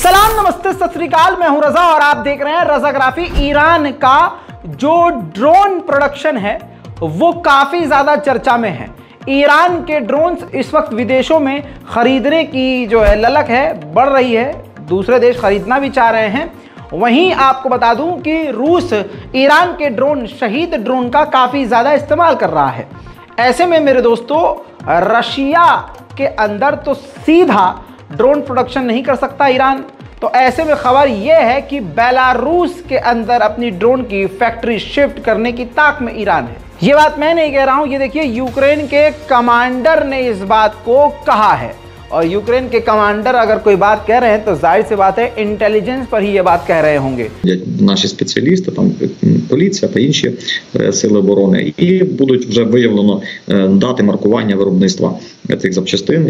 सलाम, नमस्ते, सत श्री अकाल। मैं हूं रजा और आप देख रहे हैं रजाग्राफी। ईरान का जो ड्रोन प्रोडक्शन है वो काफी ज्यादा चर्चा में है। ईरान के ड्रोन्स इस वक्त विदेशों में खरीदने की जो है ललक है बढ़ रही है, दूसरे देश खरीदना भी चाह रहे हैं। वहीं आपको बता दूं कि रूस ईरान के ड्रोन शहीद ड्रोन का काफी ज्यादा इस्तेमाल कर रहा है। ऐसे में मेरे दोस्तों, रशिया के अंदर तो सीधा ड्रोन प्रोडक्शन नहीं कर सकता ईरान, तो ऐसे में खबर यह है कि बेलारूस के अंदर अपनी ड्रोन की फैक्ट्री शिफ्ट करने की ताक में ईरान है। ये बात मैं नहीं कह रहा हूं, ये देखिए यूक्रेन के कमांडर ने इस बात को कहा है। और यूक्रेन के कमांडर अगर कोई बात कह रहे हैं तो जाहिर सी बात है इंटेलिजेंस पर ही ये बात कह रहे होंगे। Наші спеціалісти, там поліція та інші сили оборони, і будуть вже виявлено дати маркування виробництва цих запчастин,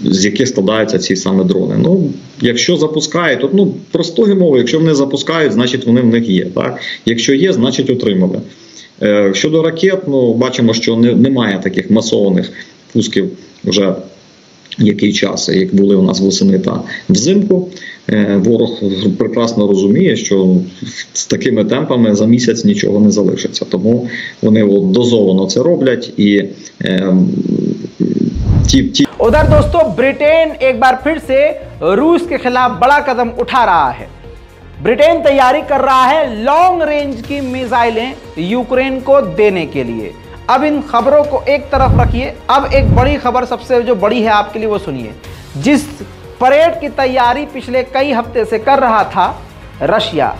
з яких складаються ці саме дрони. Ну, якщо запускають, то простою мовою, якщо вони запускають, значить вони в них є. Так? Якщо є, значить отримали. Щодо ракет, бачимо, що немає таких масованих пусків вже який час, як були у нас восени та взимку. Ворог прекрасно розуміє, що з такими темпами за місяць нічого не залишиться. Тому вони дозовано це роблять і उधर दोस्तों, ब्रिटेन एक बार फिर से रूस के खिलाफ बड़ा कदम उठा रहा है। ब्रिटेन तैयारी कर रहा है लॉन्ग रेंज की मिसाइलें यूक्रेन को देने के लिए। अब इन खबरों को एक तरफ रखिए, अब एक बड़ी खबर सबसे जो बड़ी है आपके लिए वो सुनिए। जिस परेड की तैयारी पिछले कई हफ्ते से कर रहा था रशिया,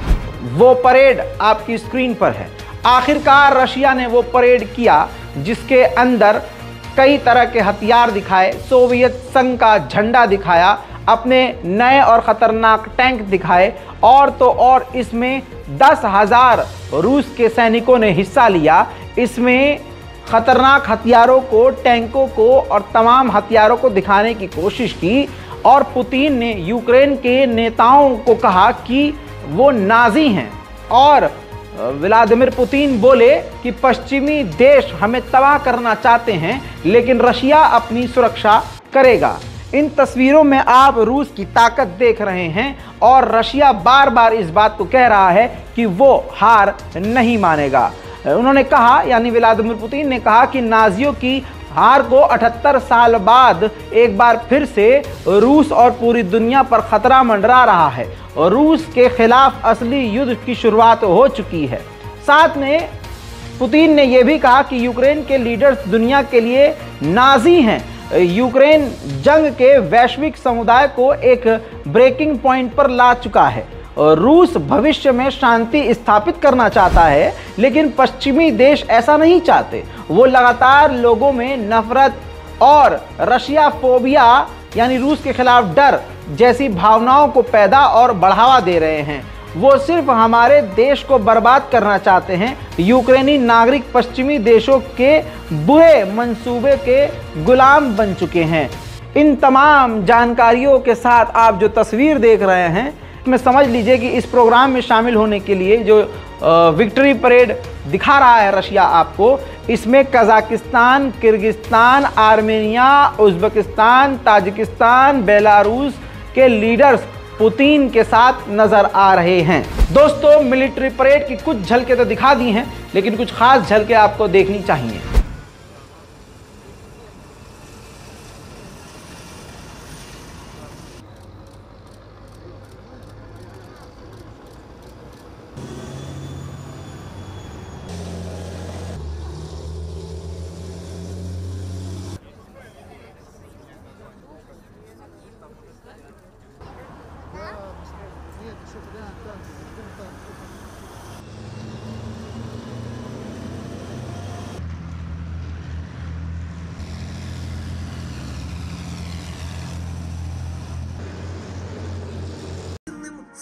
वो परेड आपकी स्क्रीन पर है। आखिरकार रशिया ने वो परेड किया जिसके अंदर कई तरह के हथियार दिखाए, सोवियत संघ का झंडा दिखाया, अपने नए और ख़तरनाक टैंक दिखाए, और तो और इसमें 10,000 रूस के सैनिकों ने हिस्सा लिया। इसमें ख़तरनाक हथियारों को, टैंकों को और तमाम हथियारों को दिखाने की कोशिश की। और पुतिन ने यूक्रेन के नेताओं को कहा कि वो नाजी हैं, और व्लादिमीर पुतिन बोले कि पश्चिमी देश हमें तबाह करना चाहते हैं लेकिन रशिया अपनी सुरक्षा करेगा। इन तस्वीरों में आप रूस की ताकत देख रहे हैं और रशिया बार बार इस बात को कह रहा है कि वो हार नहीं मानेगा। उन्होंने कहा, यानी व्लादिमीर पुतिन ने कहा कि नाजियों की हार को 78 साल बाद एक बार फिर से रूस और पूरी दुनिया पर खतरा मंडरा रहा है और रूस के खिलाफ असली युद्ध की शुरुआत हो चुकी है। साथ में पुतिन ने यह भी कहा कि यूक्रेन के लीडर्स दुनिया के लिए नाजी हैं। यूक्रेन जंग के वैश्विक समुदाय को एक ब्रेकिंग पॉइंट पर ला चुका है। रूस भविष्य में शांति स्थापित करना चाहता है लेकिन पश्चिमी देश ऐसा नहीं चाहते। वो लगातार लोगों में नफरत और रशिया फोबिया यानी रूस के खिलाफ डर जैसी भावनाओं को पैदा और बढ़ावा दे रहे हैं। वो सिर्फ हमारे देश को बर्बाद करना चाहते हैं। यूक्रेनी नागरिक पश्चिमी देशों के बुरे मंसूबे के गुलाम बन चुके हैं। इन तमाम जानकारियों के साथ आप जो तस्वीर देख रहे हैं में समझ लीजिए कि इस प्रोग्राम में शामिल होने के लिए जो विक्ट्री परेड दिखा रहा है रशिया आपको, इसमें Kazakhstan, Kyrgyzstan, Armenia, Uzbekistan, Tajikistan, Belarus के लीडर्स पुतिन के साथ नजर आ रहे हैं। दोस्तों, मिलिट्री परेड की कुछ झलकें तो दिखा दी हैं लेकिन कुछ खास झलकें आपको देखनी चाहिए।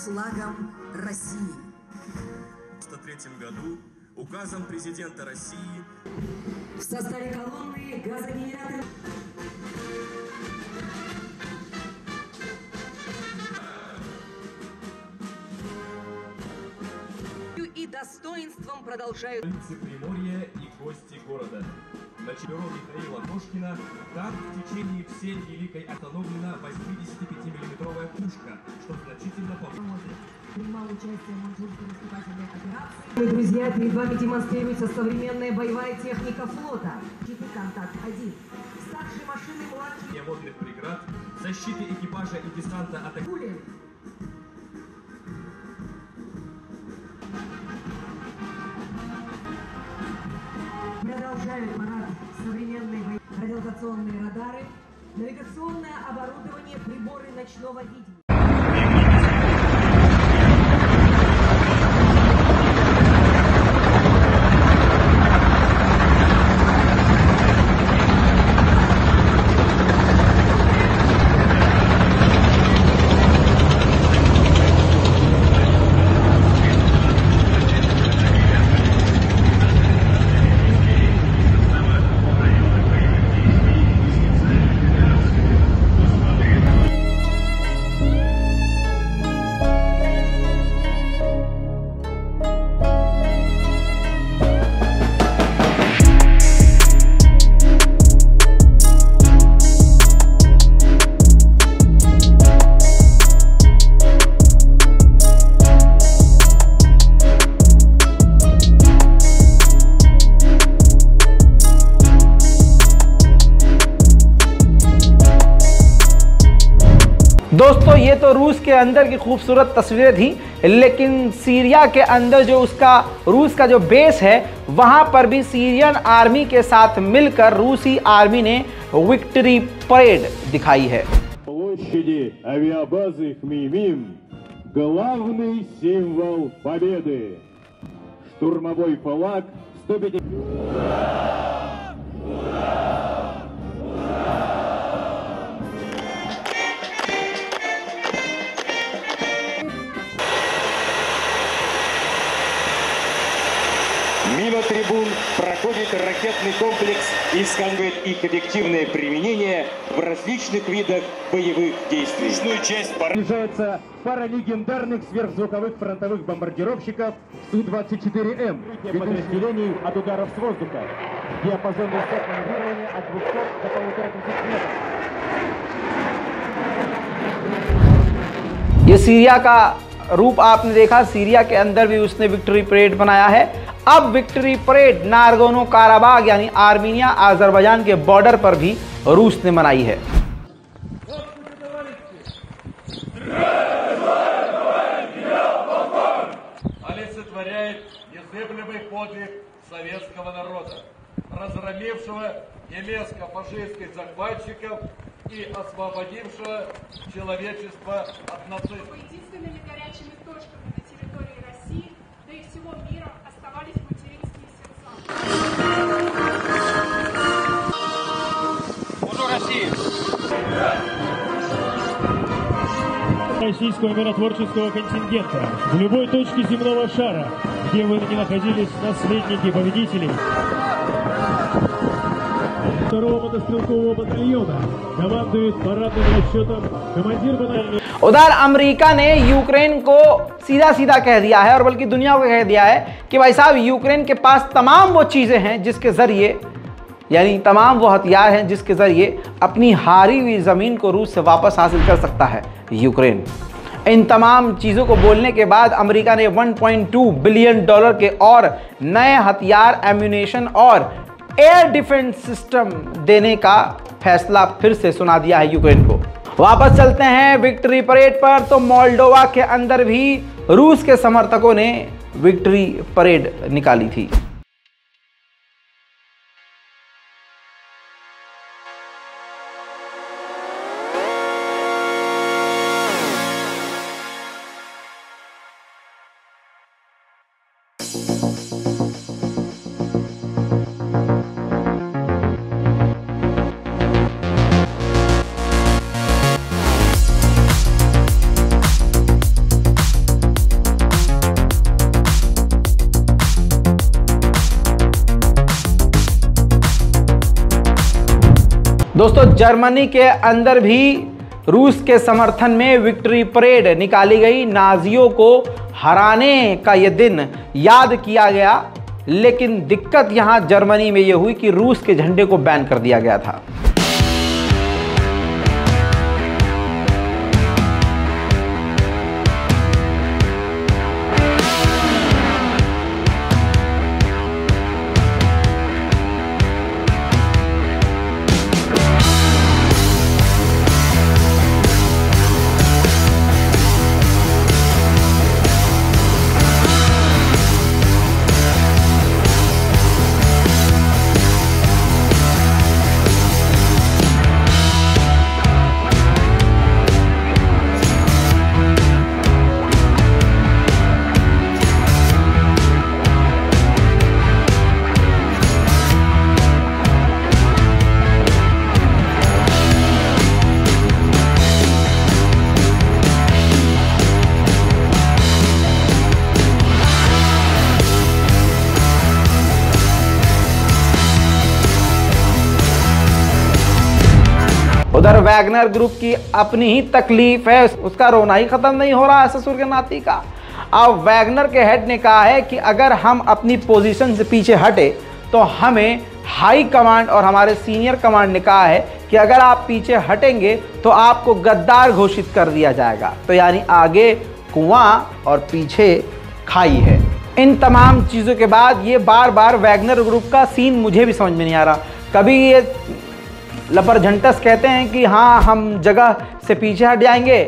Флагом России. В 1993 году указом президента России В составе колонны газогенераторы и достоинством продолжают улицы Приморья и гости города. на Чемпиона Михаила Кошкина, там в течение всей Великой установлена 85-миллиметровая пушка, что значительно поможет. Принимал участие в маньчжурской наступательной операции. Друзья, перед вами демонстрируется современная боевая техника флота. Контакт-1. Старшие машины, младшие... Водных преград, защиты экипажа и десанта от... Продолжают парад современные радиолокационные радары, навигационное оборудование, приборы ночного видения. दोस्तों ये तो रूस के अंदर की खूबसूरत तस्वीरें थी, लेकिन सीरिया के अंदर जो उसका रूस का जो बेस है वहां पर भी सीरियन आर्मी के साथ मिलकर रूसी आर्मी ने विक्ट्री परेड दिखाई है। Площади авиабазы Хмеймим – главный символ победы. Штурмовой флаг 150. Мимо трибун проходит ракетный комплекс «Искандер» и их эффективное применение в различных видах боевых действий. Часть Приближается пара легендарных сверхзвуковых фронтовых бомбардировщиков Су-24М. Подразделений от ударов с воздуха. Диапазон высот маневрирования от 200 до 1500 метров. ये सीरिया का रूप आपने देखा, सीरिया के अंदर भी उसने विक्ट्री परेड बनाया है। अब विक्ट्री परेड नागोर्नो काराबाग यानी आर्मीनिया अजरबैजान के बॉर्डर पर भी रूस ने मनाई है। олицетворяет незыблемый подвиг советского народа, разгромившего немецко-фашистских захватчиков и освободившего человечество от нацизма. Единственными горячими точками на территории России, да и всего мира оставались материнские сердца. Российского миротворческого контингента в любой точке земного шара, где бы ни находились наследники победителей. Второго мотострелкового батальона командует парадным расчетом командир батальона। उधर अमेरिका ने यूक्रेन को सीधा सीधा कह दिया है और बल्कि दुनिया को कह दिया है कि भाई साहब यूक्रेन के पास तमाम वो चीज़ें हैं जिसके ज़रिए यानी तमाम वो हथियार हैं जिसके ज़रिए अपनी हारी हुई ज़मीन को रूस से वापस हासिल कर सकता है यूक्रेन। इन तमाम चीज़ों को बोलने के बाद अमेरिका ने $1.2 बिलियन के और नए हथियार, एम्यूनेशन और एयर डिफेंस सिस्टम देने का फैसला फिर से सुना दिया है यूक्रेन को। वापस चलते हैं विक्ट्री परेड पर। तो मोल्डोवा के अंदर भी रूस के समर्थकों ने विक्ट्री परेड निकाली थी। दोस्तों जर्मनी के अंदर भी रूस के समर्थन में विक्ट्री परेड निकाली गई। नाजियों को हराने का यह दिन याद किया गया लेकिन दिक्कत यहां जर्मनी में यह हुई कि रूस के झंडे को बैन कर दिया गया था। उधर वैगनर ग्रुप की अपनी ही तकलीफ है, उसका रोना ही खत्म नहीं हो रहा है ससुर के नाती का। अब वैगनर के हेड ने कहा है कि अगर हम अपनी पोजीशन से पीछे हटे तो हमें हाई कमांड और हमारे सीनियर कमांड ने कहा है कि अगर आप पीछे हटेंगे तो आपको गद्दार घोषित कर दिया जाएगा। तो यानी आगे कुआं और पीछे खाई है। इन तमाम चीज़ों के बाद ये बार बार वैगनर ग्रुप का सीन मुझे भी समझ में नहीं आ रहा। कभी ये लपरझंटस कहते हैं कि हाँ हम जगह से पीछे हट जाएंगे,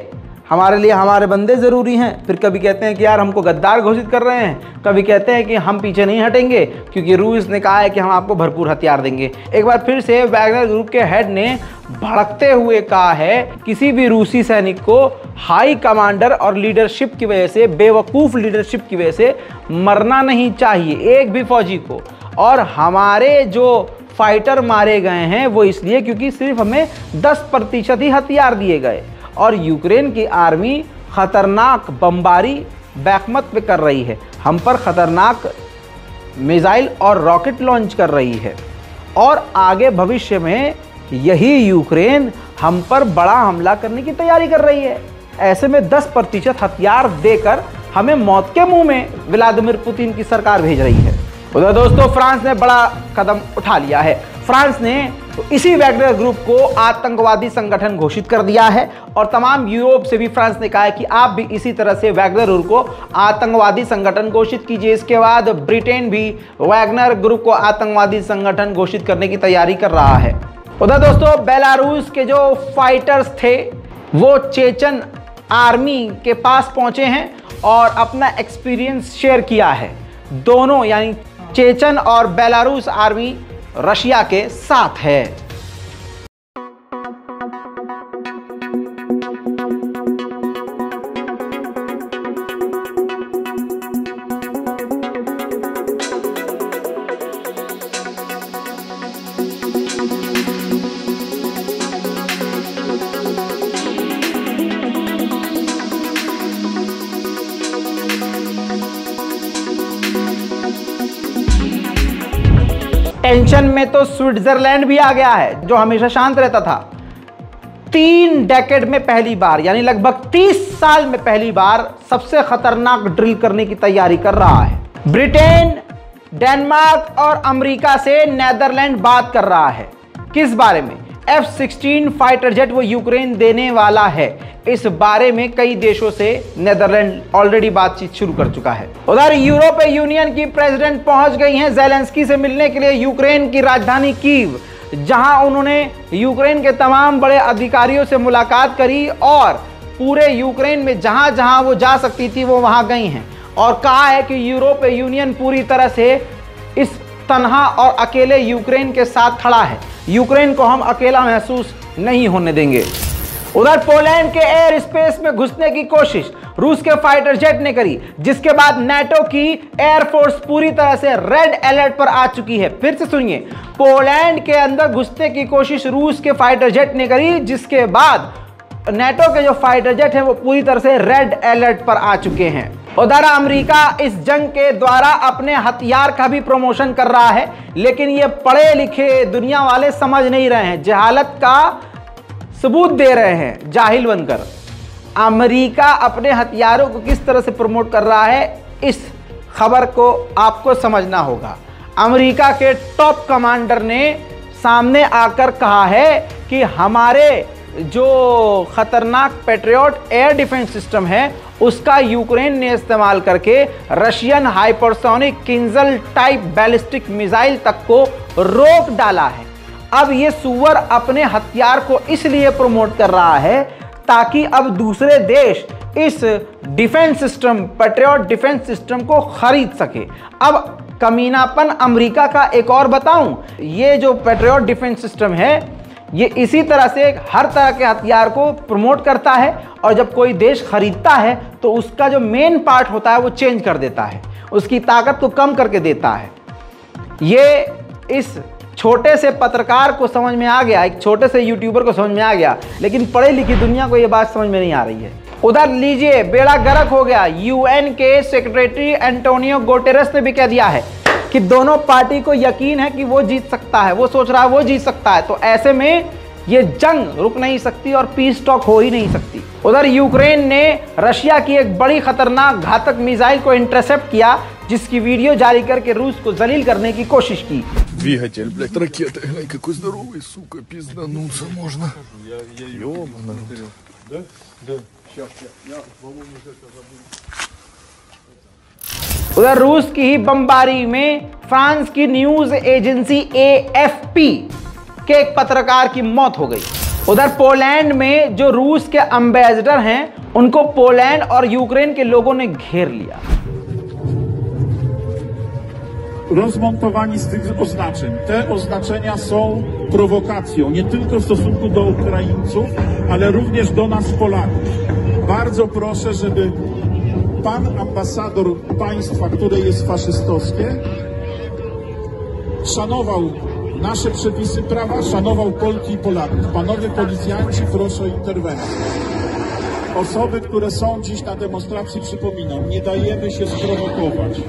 हमारे लिए हमारे बंदे ज़रूरी हैं, फिर कभी कहते हैं कि यार हमको गद्दार घोषित कर रहे हैं, कभी कहते हैं कि हम पीछे नहीं हटेंगे क्योंकि रूस ने कहा है कि हम आपको भरपूर हथियार देंगे। एक बार फिर से वैगनर ग्रुप के हेड ने भड़कते हुए कहा है किसी भी रूसी सैनिक को हाई कमांडर और लीडरशिप की वजह से, बेवकूफ़ लीडरशिप की वजह से मरना नहीं चाहिए एक भी फौजी को। और हमारे जो फाइटर मारे गए हैं वो इसलिए क्योंकि सिर्फ हमें 10% ही हथियार दिए गए और यूक्रेन की आर्मी खतरनाक बमबारी बैकमत पे कर रही है, हम पर खतरनाक मिसाइल और रॉकेट लॉन्च कर रही है और आगे भविष्य में यही यूक्रेन हम पर बड़ा हमला करने की तैयारी कर रही है। ऐसे में 10% हथियार देकर हमें मौत के मुंह में व्लादिमीर पुतिन की सरकार भेज रही है। उधर दोस्तों फ्रांस ने बड़ा कदम उठा लिया है। फ्रांस ने इसी वैगनर ग्रुप को आतंकवादी संगठन घोषित कर दिया है और तमाम यूरोप से भी फ्रांस ने कहा है कि आप भी इसी तरह से वैगनर ग्रुप को आतंकवादी संगठन घोषित कीजिए। इसके बाद ब्रिटेन भी वैगनर ग्रुप को आतंकवादी संगठन घोषित करने की तैयारी कर रहा है। उधर दोस्तों बेलारूस के जो फाइटर्स थे वो चेचन आर्मी के पास पहुंचे हैं और अपना एक्सपीरियंस शेयर किया है। दोनों यानी चेचन और बेलारूस आर्मी रशिया के साथ है। टेंशन में तो स्विट्जरलैंड भी आ गया है जो हमेशा शांत रहता था। 3 डेकेड में पहली बार यानी लगभग 30 साल में पहली बार सबसे खतरनाक ड्रिल करने की तैयारी कर रहा है। ब्रिटेन, डेनमार्क और अमेरिका से नेदरलैंड बात कर रहा है। किस बारे में? F-16 फाइटर जेट वो यूक्रेन देने वाला है। इस बारे में कई देशों से नेदरलैंड ऑलरेडी बातचीत शुरू कर चुका है। उधर यूरोपीय यूनियन की प्रेसिडेंट पहुंच गई हैं ज़ेलेंस्की से मिलने के लिए यूक्रेन की राजधानी कीव, जहां उन्होंने यूक्रेन के तमाम बड़े अधिकारियों से मुलाकात करी और पूरे यूक्रेन में जहां जहां वो जा सकती थी वो वहां गई हैं और कहा है कि यूरोपीय यूनियन पूरी तरह से इस तन्हा और अकेले यूक्रेन के साथ खड़ा है। यूक्रेन को हम अकेला महसूस नहीं होने देंगे। उधर पोलैंड के एयर स्पेस में घुसने की कोशिश रूस के फाइटर जेट ने करी, जिसके बाद नाटो की एयरफोर्स पूरी तरह से रेड अलर्ट पर आ चुकी है। फिर से सुनिए, पोलैंड के अंदर घुसने की कोशिश रूस के फाइटर जेट ने करी, जिसके बाद नाटो के जो फाइटर जेट हैं वो पूरी तरह से रेड अलर्ट पर आ चुके हैं। उधर अमेरिका इस जंग के द्वारा अपने हथियार का भी प्रमोशन कर रहा है, लेकिन ये पढ़े लिखे दुनिया वाले समझ नहीं रहे हैं, जहालत का सबूत दे रहे हैं जाहिल बनकर। अमेरिका अपने हथियारों को किस तरह से प्रमोट कर रहा है, इस खबर को आपको समझना होगा। अमेरिका के टॉप कमांडर ने सामने आकर कहा है कि हमारे जो खतरनाक पैट्रियट एयर डिफेंस सिस्टम है उसका यूक्रेन ने इस्तेमाल करके Russian hypersonic Kinjal type ballistic missile तक को रोक डाला है। अब ये सुअर अपने हथियार को इसलिए प्रमोट कर रहा है ताकि अब दूसरे देश इस defence system patriot defence system को खरीद सके। अब कमीनापन अमेरिका का एक और बताऊं, ये जो पैट्रियट डिफेंस सिस्टम है ये इसी तरह से हर तरह के हथियार को प्रमोट करता है और जब कोई देश खरीदता है तो उसका जो मेन पार्ट होता है वो चेंज कर देता है, उसकी ताकत को कम करके देता है। ये इस छोटे से पत्रकार को समझ में आ गया, एक छोटे से यूट्यूबर को समझ में आ गया, लेकिन पढ़ी लिखी दुनिया को ये बात समझ में नहीं आ रही है। उधर लीजिए, बेड़ा गर्क हो गया। यूएन के सेक्रेटरी एंटोनियो गुटेरेस ने भी कह दिया है कि दोनों पार्टी को यकीन है कि वो जीत सकता है, वो सोच रहा है वो जीत सकता है, तो ऐसे में ये जंग रुक नहीं सकती और पीस टॉक हो ही नहीं सकती। उधर यूक्रेन ने रशिया की एक बड़ी खतरनाक घातक मिसाइल को इंटरसेप्ट किया, जिसकी वीडियो जारी करके रूस को जलील करने की कोशिश की। Двигатель, блядь, ракеты. Глянь, какой здоровый, сука, пиздануться можно. Ёбаный. Да? Да. Сейчас, я по-моему, это забыл. उधर रूस की ही बमबारी में फ्रांस की न्यूज एजेंसी AFP के एक पत्रकार की मौत हो गई। उधर पोलैंड में जो रूस के एम्बेसडर हैं उनको पोलैंड और यूक्रेन के लोगों ने घेर लिया। Rozmontowani z tych oznaczeń. Te oznaczenia są prowokacją nie tylko w stosunku do Ukraińców, ale również do nas Polaków. Bardzo proszę, żeby pan ambasador państwa, które jest faszystowskie, szanował nasze przepisy prawa, szanował Polki i Polaków. Panowie policjanci, proszę o interwencję. Osoby, które są dziś na demonstracji, przypominam, nie dajemy się sprowokować.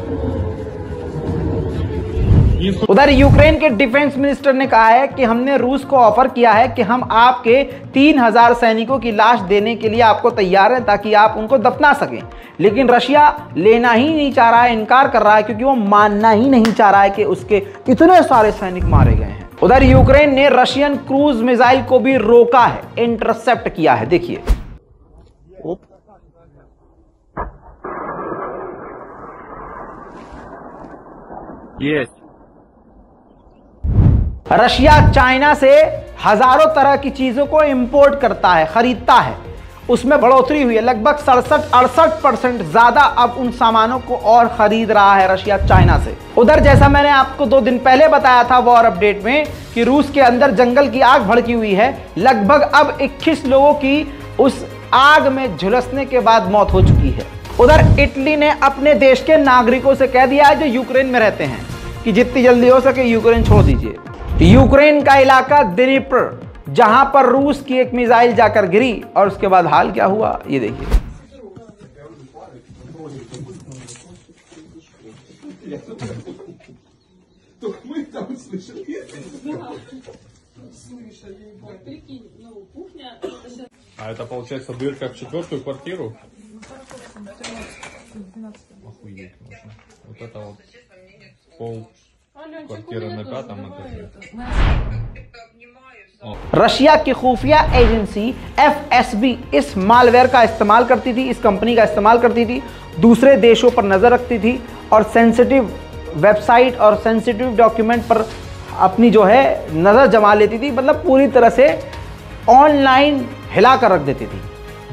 उधर Ukraine के defence minister ने कहा है कि हमने रूस को offer किया है कि हम आपके 3000 सैनिकों की लाश देने के लिए आपको तैयार हैं ताकि आप उनको दफना सकें, लेकिन रशिया लेना ही नहीं चाह रहा है, इनकार कर रहा है क्योंकि वो मानना ही नहीं चाह रहा है कि उसके इतने सारे सैनिक मारे गए हैं। उधर यूक्रेन ने रशियन क्रूज मिसाइल को भी रोका है, इंटरसेप्ट किया है। देखिए रशिया चाइना से हजारों तरह की चीजों को इंपोर्ट करता है, खरीदता है, उसमें बढ़ोतरी हुई है। लगभग 67-68% ज्यादा अब उन सामानों को और खरीद रहा है रशिया चाइना से। उधर जैसा मैंने आपको 2 दिन पहले बताया था वॉर अपडेट में कि रूस के अंदर जंगल की आग भड़की हुई है, लगभग अब 21 लोगों की उस आग में झुलसने के बाद मौत हो चुकी है। उधर इटली ने अपने देश के नागरिकों से कह दिया है जो यूक्रेन में रहते हैं कि जितनी जल्दी हो सके यूक्रेन छोड़ दीजिए। यूक्रेन का इलाका दिनीप्र, जहां पर रूस की एक मिसाइल जाकर गिरी और उसके बाद हाल क्या हुआ ये देखिए। А это получается дырка в 4-ю квартиру? Охуеть можно. Вот это вот пол квартиры на 5-м этаже. रशिया की खुफिया एजेंसी FSB इस मालवेयर का इस्तेमाल करती थी, इस कंपनी का इस्तेमाल करती थी, दूसरे देशों पर नजर रखती थी और सेंसिटिव वेबसाइट और सेंसिटिव डॉक्यूमेंट पर अपनी जो है नजर जमा लेती थी, मतलब पूरी तरह से ऑनलाइन हिला कर रख देती थी।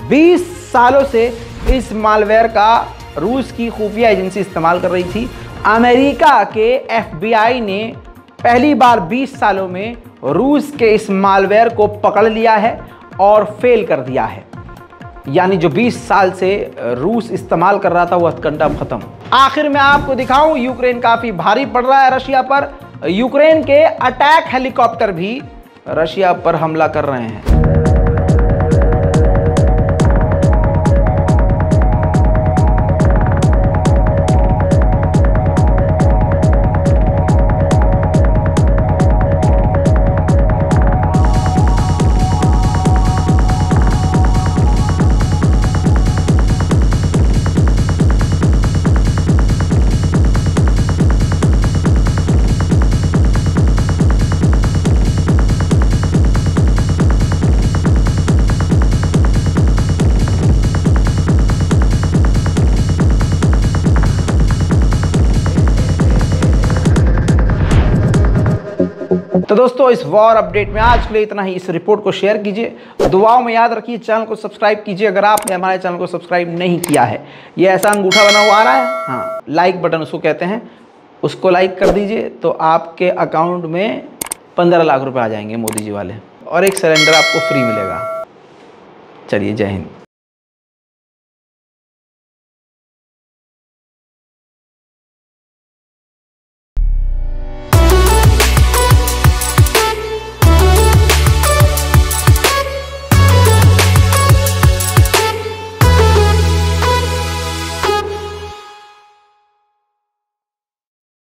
20 सालों से इस मालवेयर का रूस की खुफिया एजेंसी इस्तेमाल कर रही थी। अमेरिका के FBI ने पहली बार 20 सालों में रूस के इस मालवेयर को पकड़ लिया है और फेल कर दिया है, यानी जो 20 साल से रूस इस्तेमाल कर रहा था वो हथकंडा खत्म। आखिर में आपको दिखाऊं, यूक्रेन काफी भारी पड़ रहा है रशिया पर। यूक्रेन के अटैक हेलीकॉप्टर भी रशिया पर हमला कर रहे हैं। तो दोस्तों इस वॉर अपडेट में आज के लिए इतना ही। इस रिपोर्ट को शेयर कीजिए, दुआओं में याद रखिए, चैनल को सब्सक्राइब कीजिए अगर आपने हमारे चैनल को सब्सक्राइब नहीं किया है। ये ऐसा अंगूठा बना हुआ आ रहा है, हाँ लाइक बटन उसको कहते हैं, उसको लाइक कर दीजिए तो आपके अकाउंट में 15 लाख रुपए आ जाएंगे मोदी जी वाले, और एक सिलेंडर आपको फ्री मिलेगा। चलिए जय हिंद।